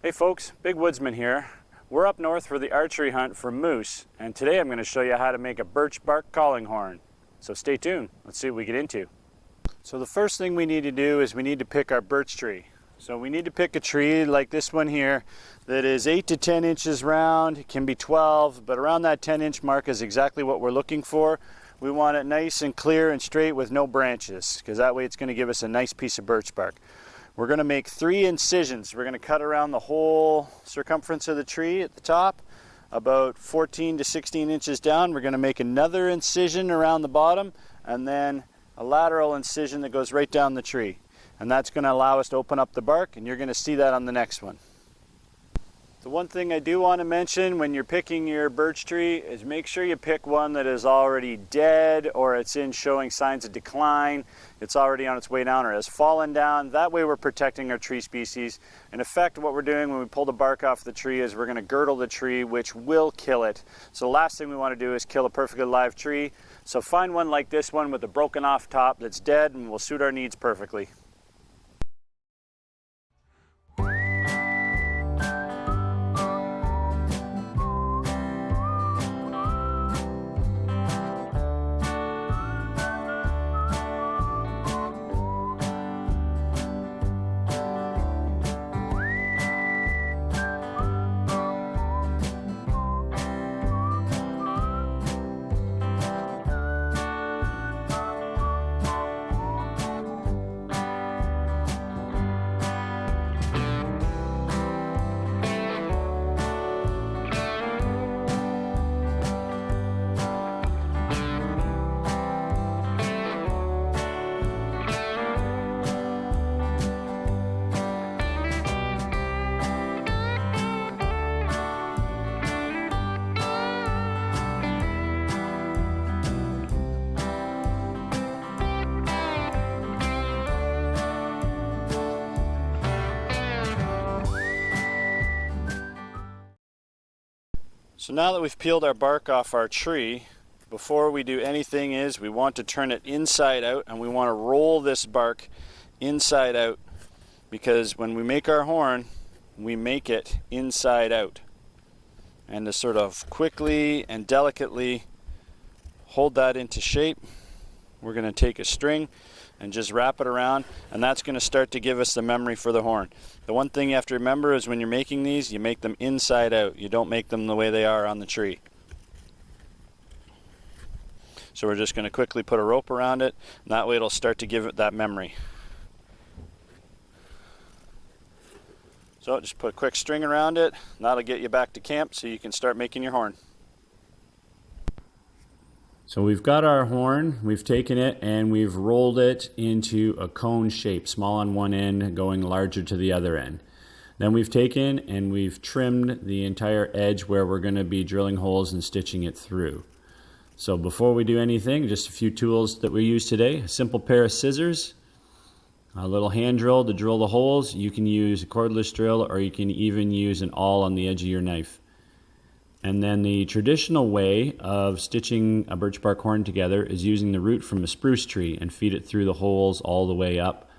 Hey folks, Big Woodsman here. We're up north for the archery hunt for moose, and today I'm going to show you how to make a birch bark calling horn. So stay tuned, let's see what we get into. So the first thing we need to do is we need to pick our birch tree. So we need to pick a tree like this one here that is 8 to 10 inches round. It can be 12, but around that 10-inch mark is exactly what we're looking for. We want it nice and clear and straight with no branches, because that way it's going to give us a nice piece of birch bark. We're going to make 3 incisions. We're going to cut around the whole circumference of the tree at the top, about 14 to 16 inches down. We're going to make another incision around the bottom, and then a lateral incision that goes right down the tree. And that's going to allow us to open up the bark, and you're going to see that on the next one. The one thing I do want to mention when you're picking your birch tree is make sure you pick one that is already dead, or it's showing signs of decline. It's already on its way down or has fallen down. That way we're protecting our tree species. In effect, what we're doing when we pull the bark off the tree is we're going to girdle the tree, which will kill it. So the last thing we want to do is kill a perfectly live tree. So find one like this one with a broken off top that's dead and will suit our needs perfectly. So now that we've peeled our bark off our tree, before we do anything is we want to turn it inside out, and we want to roll this bark inside out, because when we make our horn, we make it inside out. And to sort of quickly and delicately hold that into shape, we're going to take a string and just wrap it around, and that's going to start to give us the memory for the horn. The one thing you have to remember is when you're making these, you make them inside out. You don't make them the way they are on the tree. So we're just going to quickly put a rope around it, and that way it'll start to give it that memory. So just put a quick string around it, and that'll get you back to camp so you can start making your horn. So we've got our horn, we've taken it and we've rolled it into a cone shape, small on one end, going larger to the other end. Then we've taken and we've trimmed the entire edge where we're going to be drilling holes and stitching it through. So before we do anything, just a few tools that we use today. A simple pair of scissors, a little hand drill to drill the holes. You can use a cordless drill, or you can even use an awl on the edge of your knife. And then the traditional way of stitching a birch bark horn together is using the root from a spruce tree and feed it through the holes all the way up.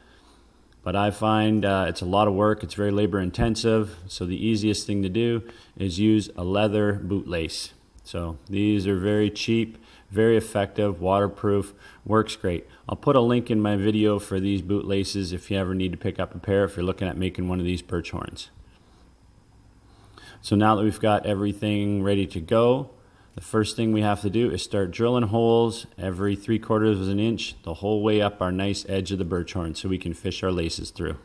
But I find it's a lot of work, it's very labor intensive, so the easiest thing to do is use a leather bootlace. So these are very cheap, very effective, waterproof, works great. I'll put a link in my video for these bootlaces if you ever need to pick up a pair if you're looking at making one of these birch horns. So now that we've got everything ready to go, the first thing we have to do is start drilling holes every 3/4 of an inch the whole way up our nice edge of the birch horn so we can fish our laces through.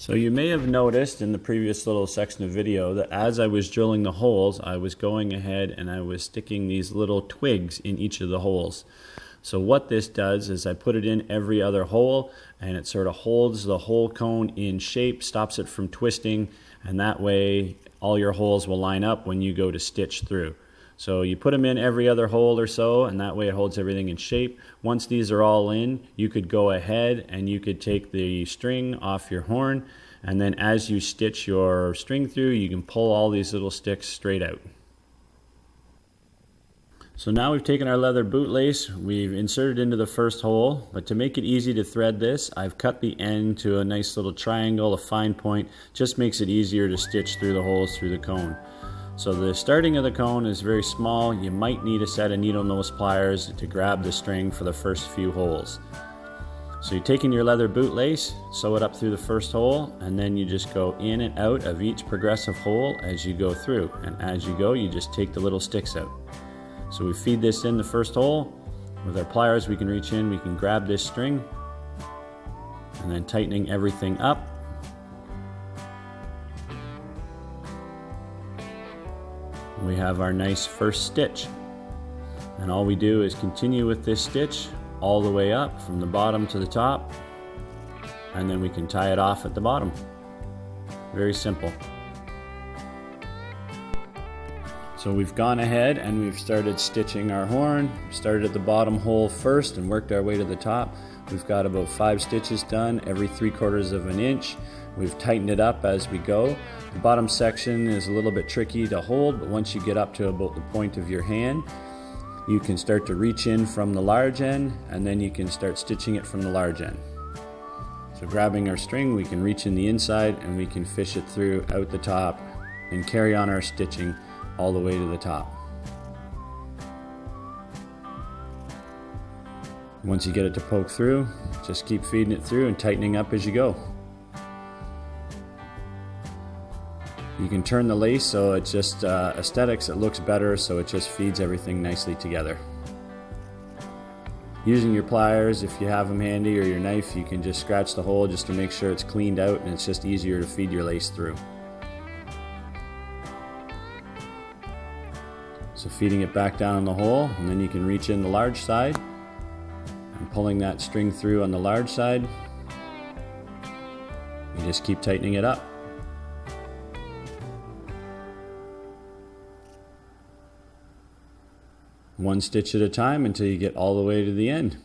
So you may have noticed in the previous little section of video that as I was drilling the holes, I was going ahead and I was sticking these little twigs in each of the holes. So what this does is I put it in every other hole, and it sort of holds the whole cone in shape, stops it from twisting, and that way all your holes will line up when you go to stitch through. So you put them in every other hole or so, and that way it holds everything in shape. Once these are all in, you could go ahead and you could take the string off your horn, and then as you stitch your string through, you can pull all these little sticks straight out. So now we've taken our leather bootlace, we've inserted into the first hole, but to make it easy to thread this, I've cut the end to a nice little triangle, a fine point, just makes it easier to stitch through the holes through the cone. So the starting of the cone is very small. You might need a set of needle nose pliers to grab the string for the first few holes. So you're taking your leather bootlace, sew it up through the first hole, and then you just go in and out of each progressive hole as you go through. And as you go, you just take the little sticks out. So we feed this in the first hole. With our pliers we can reach in, we can grab this string, and then tightening everything up. We have our nice first stitch, and all we do is continue with this stitch all the way up from the bottom to the top, and then we can tie it off at the bottom. Very simple. So we've gone ahead and we've started stitching our horn. Started at the bottom hole first and worked our way to the top. We've got about 5 stitches done every 3/4 of an inch. We've tightened it up as we go. The bottom section is a little bit tricky to hold, but once you get up to about the point of your hand, you can start to reach in from the large end, and then you can start stitching it from the large end. So grabbing our string, we can reach in the inside and we can fish it through out the top and carry on our stitching all the way to the top. Once you get it to poke through, just keep feeding it through and tightening up as you go. You can turn the lace so it's just aesthetics, it looks better, so it just feeds everything nicely together. Using your pliers, if you have them handy, or your knife, you can just scratch the hole just to make sure it's cleaned out, and it's just easier to feed your lace through. So feeding it back down in the hole, and then you can reach in the large side and pulling that string through on the large side. You just keep tightening it up. One stitch at a time until you get all the way to the end.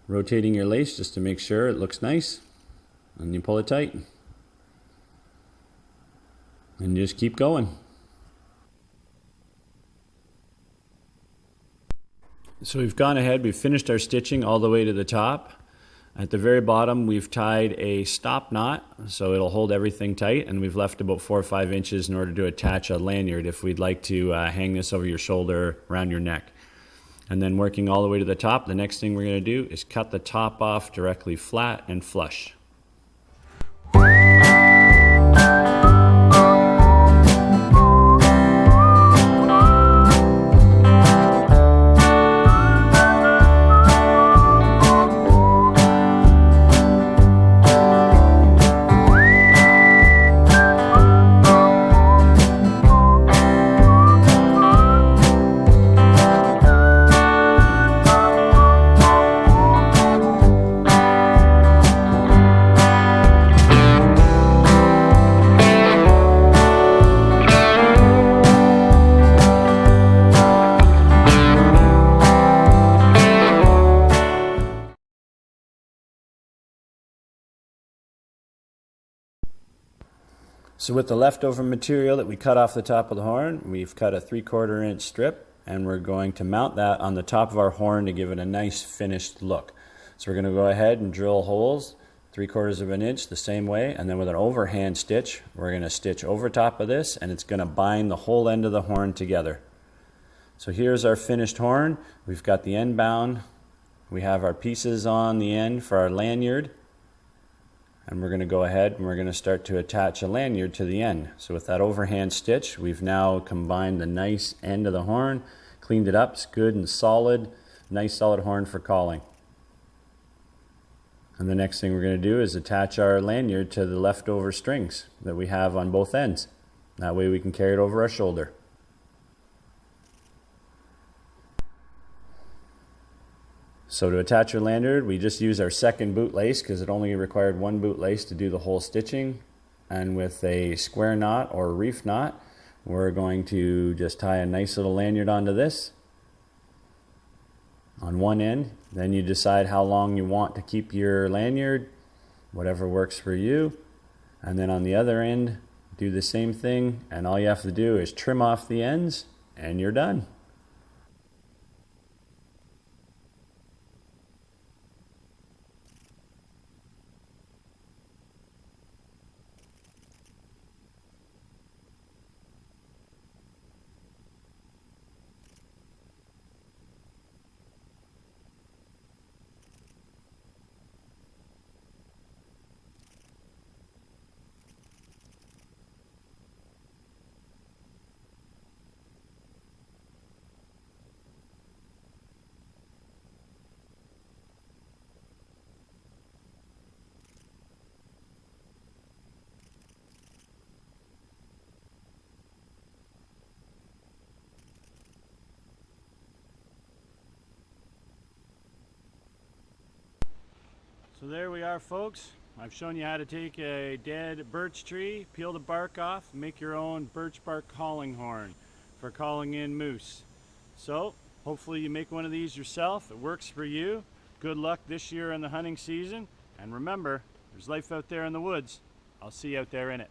Rotating your lace just to make sure it looks nice, and you pull it tight. And just keep going. So we've gone ahead, we've finished our stitching all the way to the top. At the very bottom we've tied a stop knot so it'll hold everything tight, and we've left about 4 or 5 inches in order to attach a lanyard if we'd like to hang this over your shoulder, around your neck. And then working all the way to the top, the next thing we're going to do is cut the top off directly flat and flush. So with the leftover material that we cut off the top of the horn, we've cut a 3/4 inch strip, and we're going to mount that on the top of our horn to give it a nice finished look. So we're going to go ahead and drill holes 3/4 of an inch the same way, and then with an overhand stitch, we're going to stitch over top of this, and it's going to bind the whole end of the horn together. So here's our finished horn. We've got the end bound. We have our pieces on the end for our lanyard. And we're going to go ahead and we're going to start to attach a lanyard to the end. So with that overhand stitch, we've now combined the nice end of the horn, cleaned it up, it's good and solid, nice solid horn for calling. And the next thing we're going to do is attach our lanyard to the leftover strings that we have on both ends. That way we can carry it over our shoulder. So to attach our lanyard, we just use our second bootlace because it only required one bootlace to do the whole stitching. And with a square knot or reef knot, we're going to just tie a nice little lanyard onto this on one end. Then you decide how long you want to keep your lanyard, whatever works for you. And then on the other end, do the same thing, and all you have to do is trim off the ends and you're done. So there we are, folks. I've shown you how to take a dead birch tree, peel the bark off, make your own birch bark calling horn for calling in moose. So hopefully you make one of these yourself. It works for you. Good luck this year in the hunting season. And remember, there's life out there in the woods. I'll see you out there in it.